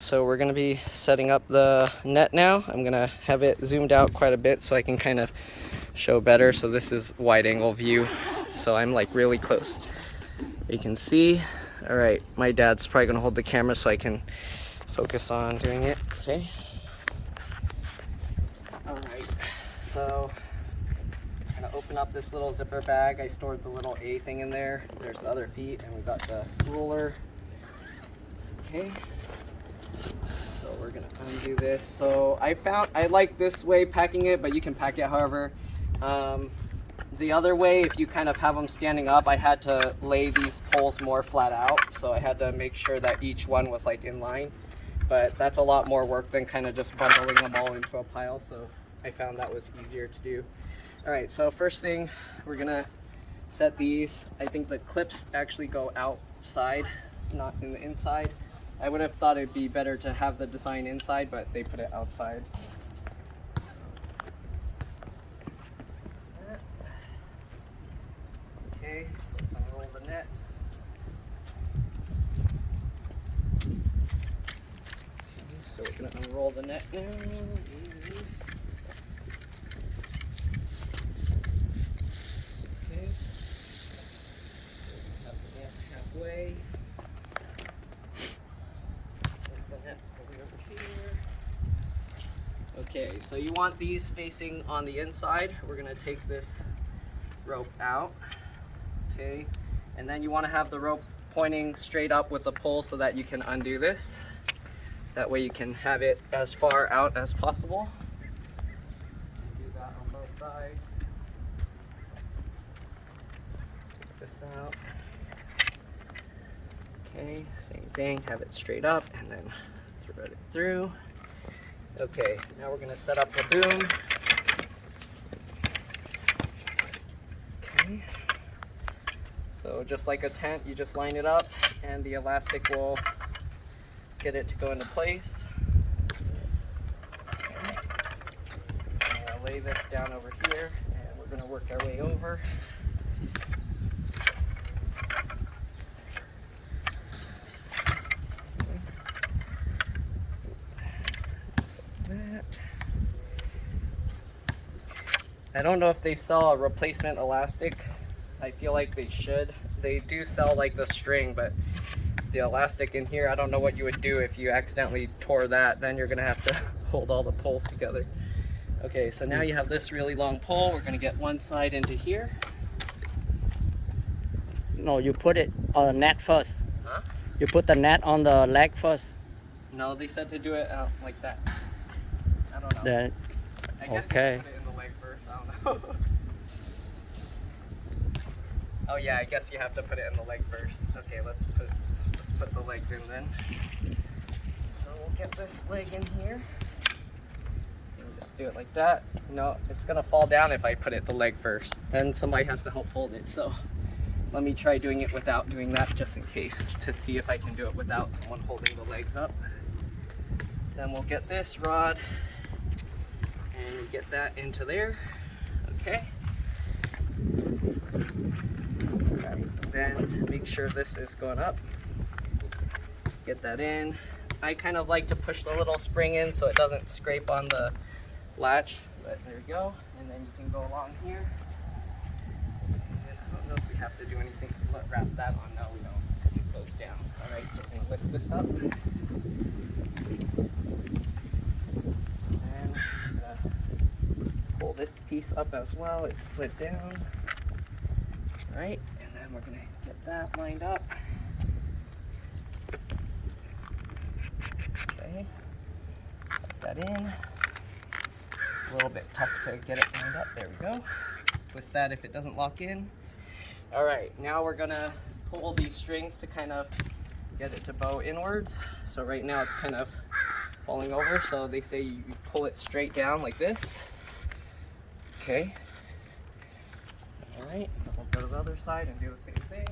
So we're going to be setting up the net now. I'm going to have it zoomed out quite a bit so I can kind of show better. So this is wide angle view, so I'm like really close. You can see. All right, my dad's probably going to hold the camera so I can focus on doing it. Okay. All right, so I'm going to open up this little zipper bag. I stored the little A thing in there. There's the other feet, and we got the ruler. Okay. So we're gonna undo this. So I like this way packing it, but you can pack it however. The other way, if you kind of have them standing up, I had to lay these poles more flat out. So I had to make sure that each one was like in line. But that's a lot more work than kind of just bundling them all into a pile. So I found that was easier to do. All right, so first thing, we're gonna set these. I think the clips actually go outside, not in the inside. I would have thought it'd be better to have the design inside, but they put it outside. Okay, so let's unroll the net. Okay, so we're going to unroll the net now. Okay, have the net halfway. Okay, so you want these facing on the inside. We're gonna take this rope out, okay? And then you wanna have the rope pointing straight up with the pole so that you can undo this. That way you can have it as far out as possible. Do that on both sides. Take this out. Okay, same thing, have it straight up and then thread it through. Okay, now we're gonna set up the boom. Okay, so just like a tent, you just line it up and the elastic will get it to go into place. Okay. I'm gonna lay this down over here and we're gonna work our way over. I don't know if they sell a replacement elastic. I feel like they should. They do sell like the string, but the elastic in here, I don't know what you would do if you accidentally tore that. Then you're gonna have to hold all the poles together. Okay, so now you have this really long pole. We're gonna get one side into here. No, you put it on the net first. Huh? You put the net on the leg first. No, they said to do it like that. I don't know. Then, I guess okay. you put it in the leg first. I don't know. Oh yeah, I guess you have to put it in the leg first. Okay, let's put the legs in then. So we'll get this leg in here. And just do it like that. No, it's gonna fall down if I put it the leg first. Then somebody has to help hold it. So let me try doing it without doing that just in case, to see if I can do it without someone holding the legs up. Then we'll get this rod and get that into there. Okay. Right. Then make sure this is going up. Get that in. I kind of like to push the little spring in so it doesn't scrape on the latch, but there we go. And then you can go along here. And I don't know if we have to do anything to wrap that on. No, we don't, because it goes down. All right, so we're gonna lift this up. And pull this piece up as well. It's slid down. All right, and then we're gonna get that lined up. Okay, put that in. It's a little bit tough to get it lined up. There we go. Twist that if it doesn't lock in. All right, now we're gonna pull these strings to kind of get it to bow inwards. So right now it's kind of falling over. So they say you pull it straight down like this. Okay. All right, we'll go to the other side and do the same thing.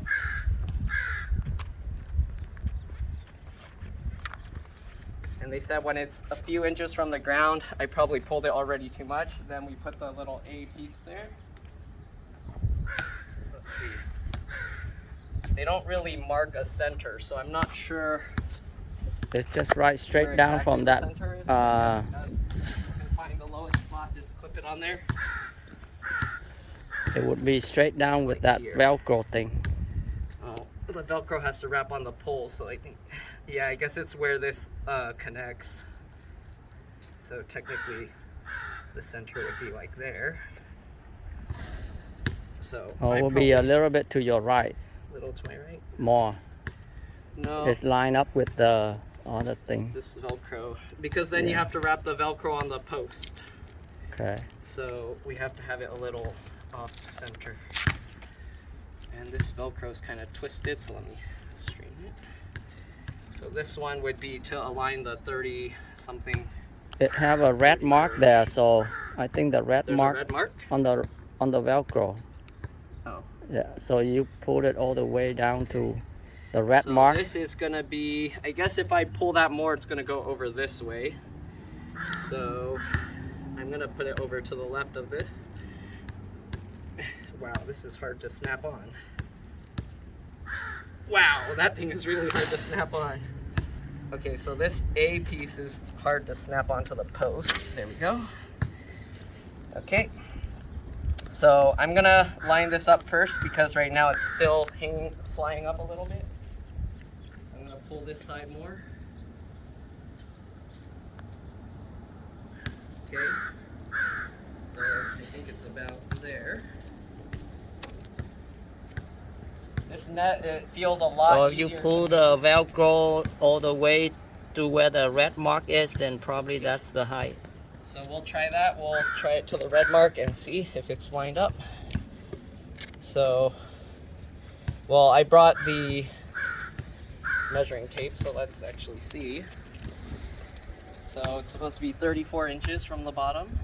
And they said when it's a few inches from the ground, I probably pulled it already too much. Then we put the little A piece there. Let's see. They don't really mark a center, so I'm not sure It's just right straight where down exactly from the that. center is. Yeah, you can find the lowest spot, just clip it on there. It would be straight down It's with like that here. Velcro thing. Oh, the Velcro has to wrap on the pole, so I think, yeah, I guess it's where this connects. So technically, the center would be like there. So Oh, it will be a little bit to your right, little to my right. more. No, It's lined up with the other thing. this Velcro, because then you Yeah. have to wrap the Velcro on the post. Okay. So we have to have it a little off center. And this Velcro is kind of twisted, so let me straighten it. So this one would be to align the 30 something. It have a red mark there, so I think the red There's mark a red mark? on the Velcro. Oh. Yeah. So you pull it all the way down to the red So mark. this is gonna be, I guess if I pull that more, it's gonna go over this way. So I'm gonna put it over to the left of this. Wow, this is hard to snap on. Wow, that thing is really hard to snap on. Okay, so this A piece is hard to snap onto the post. There we go. Okay. So I'm gonna line this up first because right now it's still hanging, flying up a little bit. So I'm gonna pull this side more. Okay. So I think it's about there. This net, it feels a lot So if easier you to pull make. the Velcro all the way to where the red mark is, then probably that's the height. So we'll try that. We'll try it to the red mark and see if it's lined up. So, well, I brought the measuring tape, so let's actually see. So it's supposed to be 34 inches from the bottom.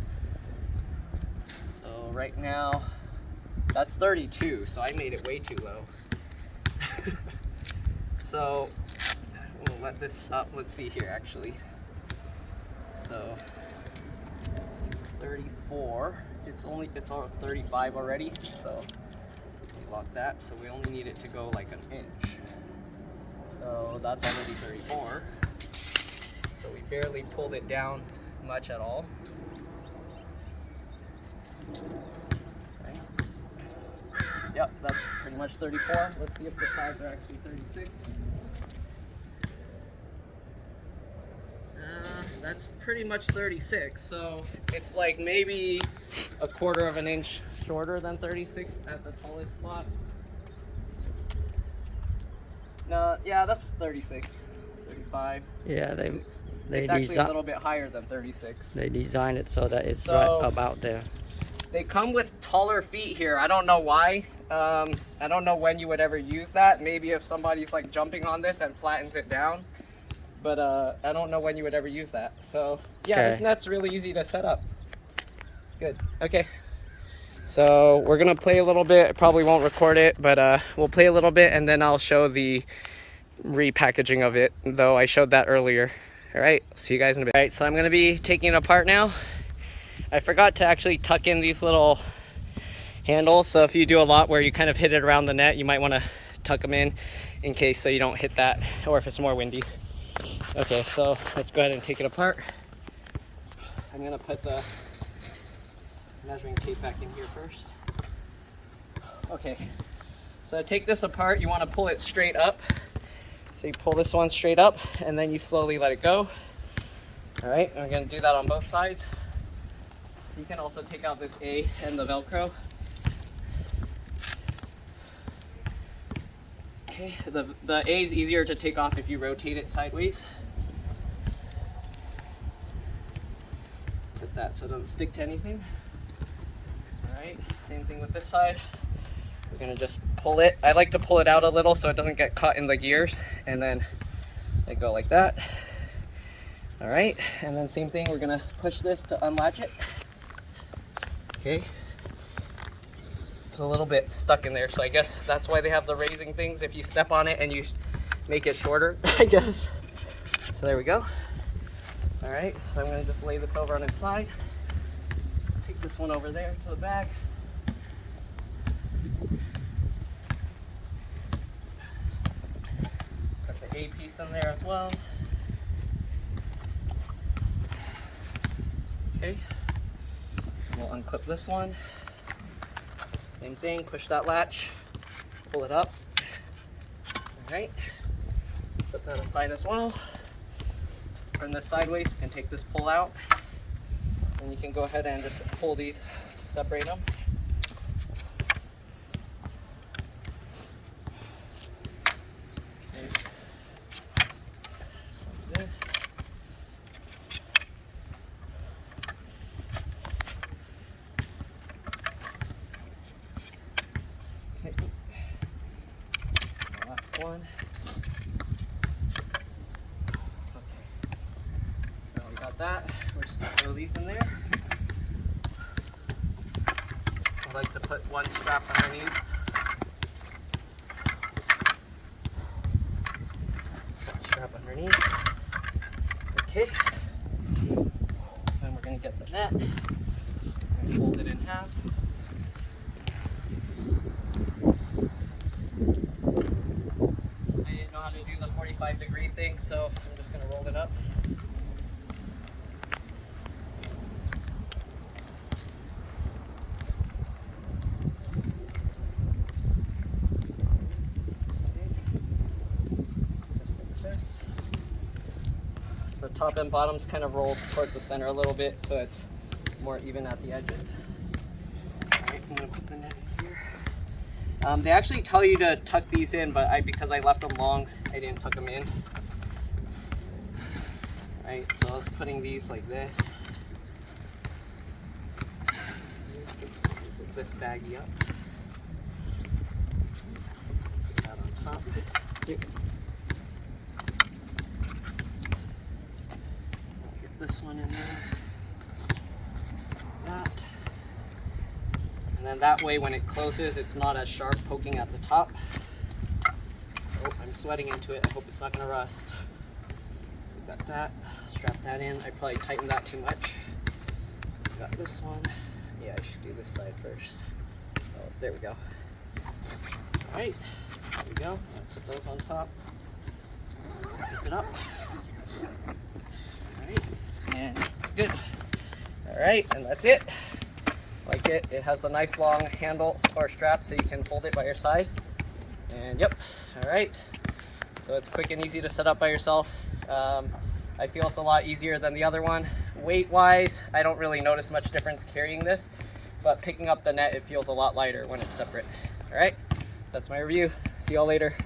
So right now, that's 32, so I made it way too low. So we'll let this up. Let's see here, actually. So 34. It's on 35 already. So we lock that. So we only need it to go like an inch. So that's already 34. So we barely pulled it down much at all. Okay. Yep, that's pretty much 34. Let's see if the sides are actually 36. That's pretty much 36. So it's like maybe a quarter of an inch shorter than 36 at the tallest spot. No, yeah, that's 36, 35. Yeah, 36. they It's actually a design little bit higher than 36. they designed it so that it's So- right about there. They come with taller feet here. I don't know why. I don't know when you would ever use that. Maybe if somebody's like jumping on this and flattens it down. But I don't know when you would ever use that. So yeah, Okay. this net's really easy to set up. It's good. Okay. So we're gonna play a little bit. Probably won't record it, but we'll play a little bit and then I'll show the repackaging of it, though I showed that earlier. All right, see you guys in a bit. All right, so I'm gonna be taking it apart now. I forgot to actually tuck in these little handles, so if you do a lot where you kind of hit it around the net, you might want to tuck them in case so you don't hit that, or if it's more windy. Okay, so let's go ahead and take it apart. I'm gonna put the measuring tape back in here first. Okay, so to take this apart, you want to pull it straight up. So you pull this one straight up and then you slowly let it go. All right, and we're gonna do that on both sides. You can also take out this A and the Velcro. Okay, the A is easier to take off if you rotate it sideways. Put that so it doesn't stick to anything. All right, same thing with this side. We're gonna just pull it. I like to pull it out a little so it doesn't get caught in the gears, and then they go like that. All right, and then same thing, we're gonna push this to unlatch it. Okay. It's a little bit stuck in there, so I guess that's why they have the raising things, if you step on it and you make it shorter, I guess. So there we go. All right, so I'm gonna just lay this over on its side. Take this one over there to the bag. Put the A piece in there as well. Okay. We'll unclip this one. Same thing, push that latch, pull it up. All right. Set that aside as well. Turn this sideways, you can take this pull out. And you can go ahead and just pull these to separate them. Okay. Just like this. Okay. The last one. Okay. Now we got that. We're just gonna throw these in there. I like to put one strap underneath. That strap underneath. Okay. Then we're gonna get the net and fold it in half. I didn't know how to do the 45-degree thing, so I'm just gonna roll it up. The top and bottom's kind of rolled towards the center a little bit, so it's more even at the edges. Alright, I'm gonna put the net in here. They actually tell you to tuck these in, but because I left them long, I didn't tuck them in. Alright, so I was putting these like this. Zip this baggie up. Put that on top. Here. This one in there, that, and then that way when it closes it's not as sharp poking at the top. Oh, I'm sweating into it. I hope it's not going to rust. So got that, strap that in. I probably tightened that too much. Got this one. Yeah, I should do this side first. Oh, there we go. Alright, there we go. I'll put those on top. Zip it up. Alright. And it's good. Alright, and that's it. Like it. It has a nice long handle or strap so you can hold it by your side. And yep. Alright. So it's quick and easy to set up by yourself. I feel it's a lot easier than the other one. Weight wise, I don't really notice much difference carrying this, but picking up the net, it feels a lot lighter when it's separate. Alright, that's my review. See y'all later.